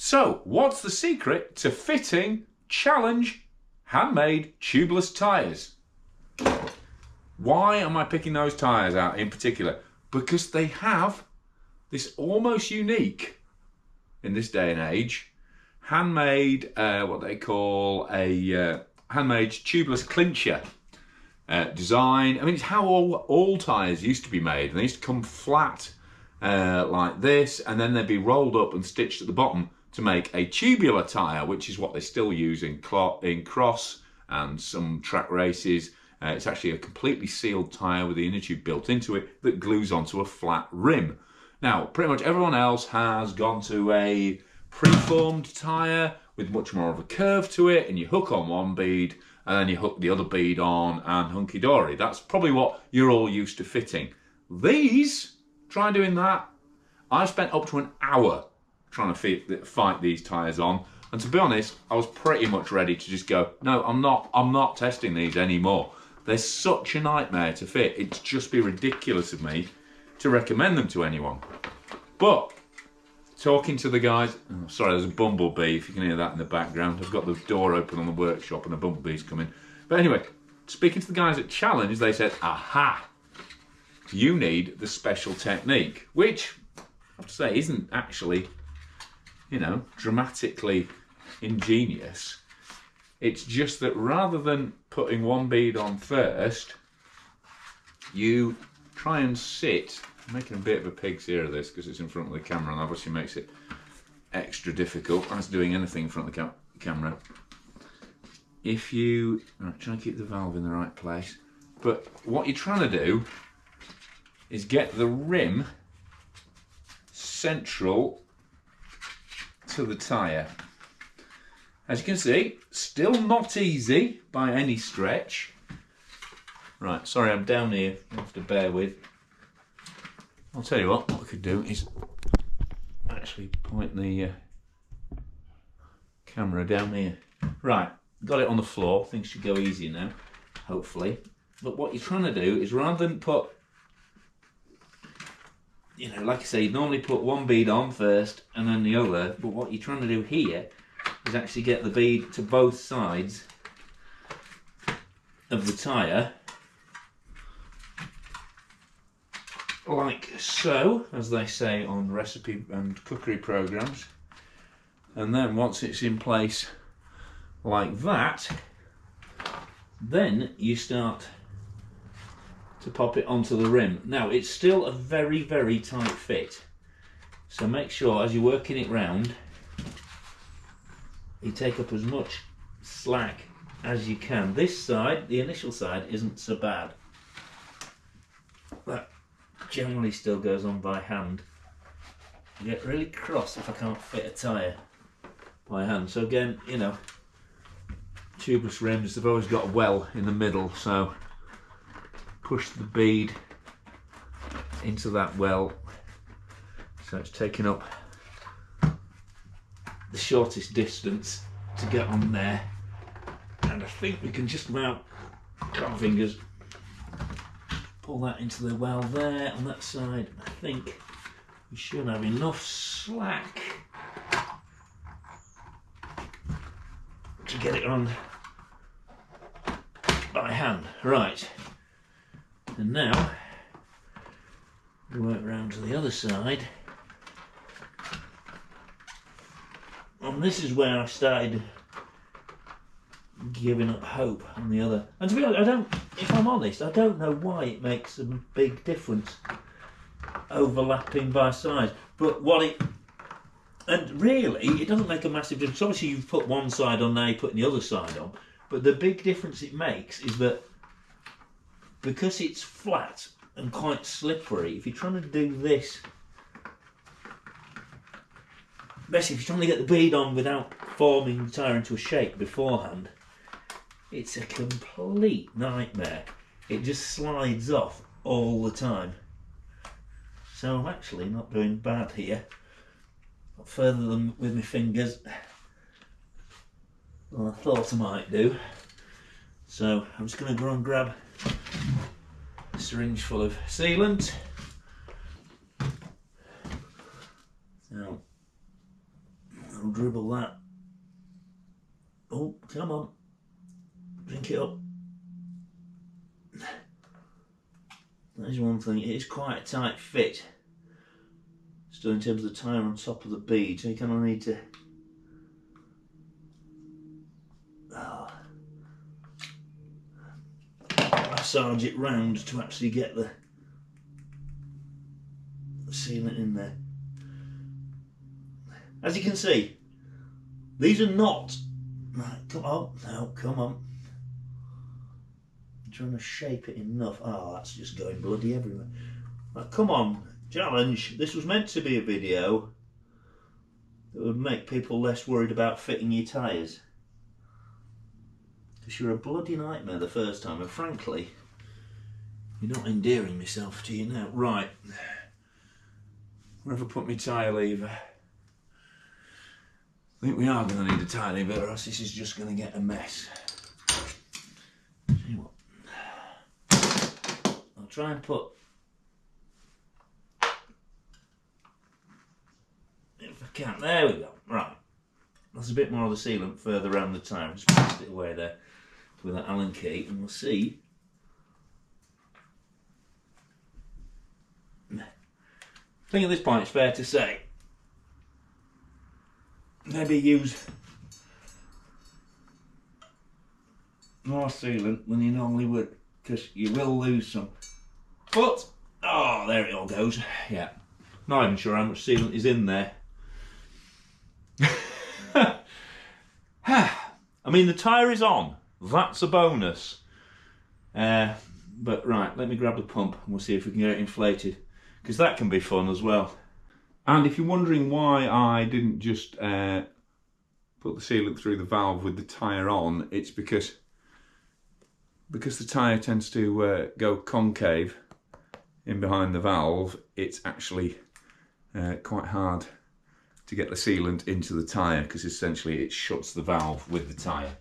So, what's the secret to fitting challenge handmade tubeless tyres? Why am I picking those tyres out in particular? Because they have this almost unique, in this day and age, handmade, what they call a handmade tubeless clincher design. I mean, it's how all tyres used to be made. And they used to come flat like this, and then they'd be rolled up and stitched at the bottom to make a tubular tyre, which is what they still use in cross and some track races. It's actually a completely sealed tyre with the inner tube built into it that glues onto a flat rim. Now, pretty much everyone else has gone to a preformed tyre with much more of a curve to it, and you hook on one bead and then you hook the other bead on and hunky-dory. That's probably what you're all used to fitting. These, try doing that. I spent up to an hour trying to fight these tyres on, and to be honest, I was pretty much ready to just go, no, I'm not testing these anymore. They're such a nightmare to fit. It'd just be ridiculous of me to recommend them to anyone. But talking to the guys, oh, sorry, there's a bumblebee, if you can hear that in the background. I've got the door open on the workshop and the bumblebee's coming. But anyway, speaking to the guys at Challenge, they said, aha, you need the special technique, which I have to say isn't actually, you know, dramatically ingenious. It's just that rather than putting one bead on first, you try and sit. I'm making a bit of a pig's ear of this because it's in front of the camera, and obviously makes it extra difficult as doing anything in front of the camera. If you try and keep the valve in the right place, but what you're trying to do is get the rim central to the tyre. As you can see, still not easy by any stretch. Right, sorry, I'm down here, you have to bear with. I'll tell you what we could do is actually point the camera down here. Right, got it on the floor, things should go easier now, hopefully. But what you're trying to do is, rather than put, you know, like I say, you normally put one bead on first and then the other, but what you're trying to do here is actually get the bead to both sides of the tyre, like so, as they say on recipe and cookery programs. And then once it's in place like that, then you start to pop it onto the rim. Now, it's still a very, very tight fit, so make sure as you're working it round, you take up as much slack as you can. This side, the initial side, isn't so bad. That generally still goes on by hand. I get really cross if I can't fit a tyre by hand. So again, you know, tubeless rims, they've always got a well in the middle, so push the bead into that well so it's taking up the shortest distance to get on there. And I think we can just about, cut my fingers, pull that into the well there on that side. I think we should have enough slack to get it on by hand. Right, and now we work round to the other side, and this is where I started giving up hope on the other. And to be honest, if I'm honest, I don't know why it makes a big difference overlapping by size. But and really, it doesn't make a massive difference. Obviously, you've put one side on, now you're putting the other side on. But the big difference it makes is that because it's flat and quite slippery, if you're trying to do this, basically if you're trying to get the bead on without forming the tyre into a shape beforehand, it's a complete nightmare. It just slides off all the time. So I'm actually not doing bad here. Not further than with my fingers than I thought I might do. So I'm just going to go and grab a syringe full of sealant. So I'll dribble that. Oh, come on. Drink it up. That is one thing. It is quite a tight fit. Still in terms of the tyre on top of the bead, so you kind of need to massage it round to actually get the sealant in there. As you can see, these are not... Right, come on, no, come on. I'm trying to shape it enough. Oh, that's just going bloody everywhere. Right, come on, challenge. This was meant to be a video that would make people less worried about fitting your tyres. Because you're a bloody nightmare the first time, and frankly, you're not endearing myself to you now. Right, where have I put my tyre lever? I think we are going to need a tyre lever, or else this is just going to get a mess. Tell you what, I'll try and put, if I can, there we go, right. There's a bit more of the sealant further around the tyre. Just pressed it away there with that Allen key, and we'll see. I think at this point it's fair to say maybe use more sealant than you normally would, because you will lose some. But, oh, there it all goes. Yeah, not even sure how much sealant is in there. I mean, the tyre is on. That's a bonus. But right, let me grab the pump and we'll see if we can get it inflated, because that can be fun as well. And if you're wondering why I didn't just put the sealant through the valve with the tyre on, it's because the tyre tends to go concave in behind the valve. It's actually quite hard to get the sealant into the tyre, because essentially it shuts the valve with the tyre.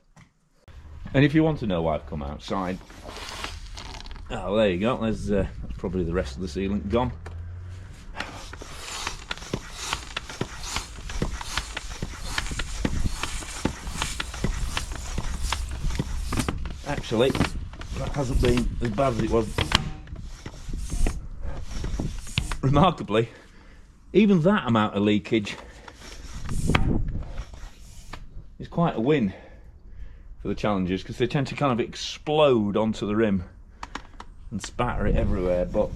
And if you want to know why I've come outside, oh, there you go, there's that's probably the rest of the sealant gone. Actually, that hasn't been as bad as it was. Remarkably, even that amount of leakage is quite a win for the challengers, because they tend to kind of explode onto the rim and spatter it everywhere. But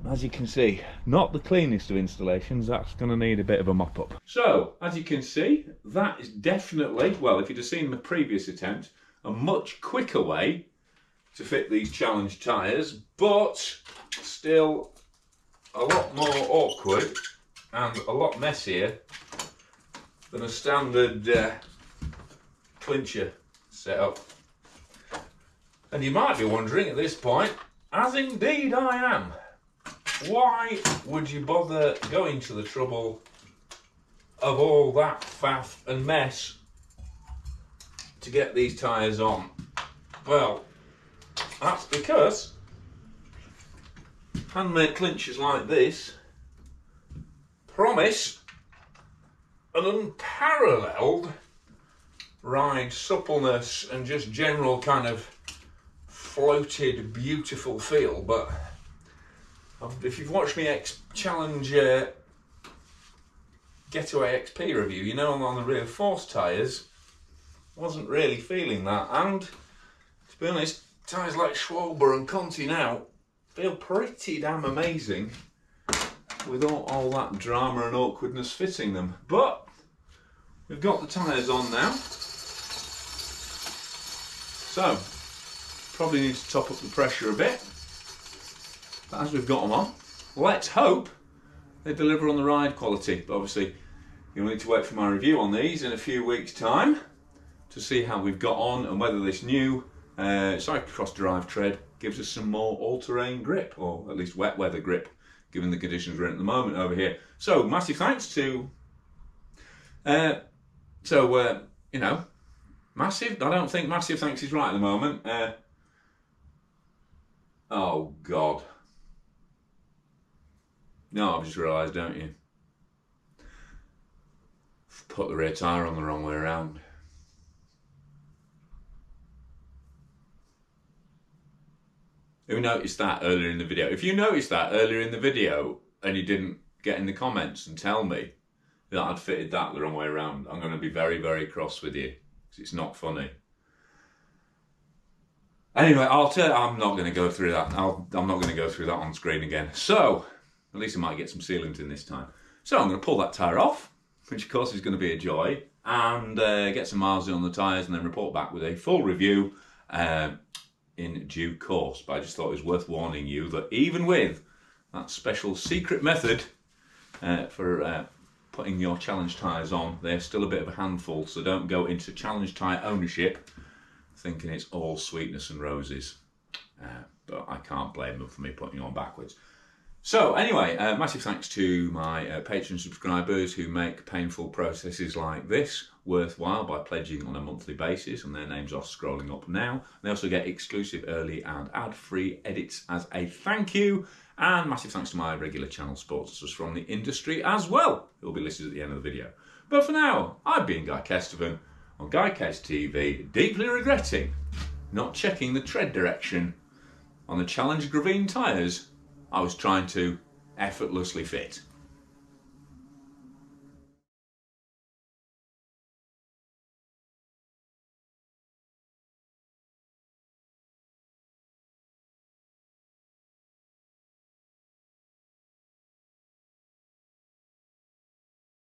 as you can see, not the cleanest of installations. That's going to need a bit of a mop up. So as you can see, that is definitely, well, if you'd have seen the previous attempt, a much quicker way to fit these challenge tyres, but still a lot more awkward and a lot messier than a standard clincher setup. And you might be wondering at this point, as indeed I am, why would you bother going to the trouble of all that faff and mess to get these tyres on? Well, that's because handmade clinchers like this promise an unparalleled ride suppleness and just general kind of floated beautiful feel. But if you've watched me challenge Getaway XP review, you know, on the rear force tyres, wasn't really feeling that. And to be honest, tyres like Schwalbe and Conti now feel pretty damn amazing without all that drama and awkwardness fitting them. But we've got the tyres on now, so probably need to top up the pressure a bit. But as we've got them on, let's hope they deliver on the ride quality. But obviously you'll need to wait for my review on these in a few weeks' time to see how we've got on and whether this new cyclocross drive tread gives us some more all-terrain grip, or at least wet weather grip, given the conditions we're in at the moment over here. So massive thanks to you know, massive, I don't think massive thanks is right at the moment. Oh God, no, I've just realised, don't you? Put the rear tyre on the wrong way around. Who noticed that earlier in the video? If you noticed that earlier in the video and you didn't get in the comments and tell me that I'd fitted that the wrong way around, I'm going to be very, very cross with you, because it's not funny. Anyway, I'm not going to go through that. I'm not going to go through that on screen again. So, at least I might get some sealant in this time. So I'm going to pull that tyre off, which of course is going to be a joy, and get some miles on the tyres and then report back with a full review in due course. But I just thought it was worth warning you that even with that special secret method for putting your challenge tyres on, they're still a bit of a handful, so don't go into challenge tyre ownership thinking it's all sweetness and roses. But I can't blame them for me putting you on backwards. So anyway, massive thanks to my Patreon subscribers who make painful processes like this worthwhile by pledging on a monthly basis, and their names are scrolling up now. They also get exclusive early and ad-free edits as a thank you, and massive thanks to my regular channel sponsors from the industry as well, who will be listed at the end of the video. But for now, I've been Guy Kestevan on Guy Kest TV, deeply regretting not checking the tread direction on the Challenge Gravine tyres I was trying to effortlessly fit.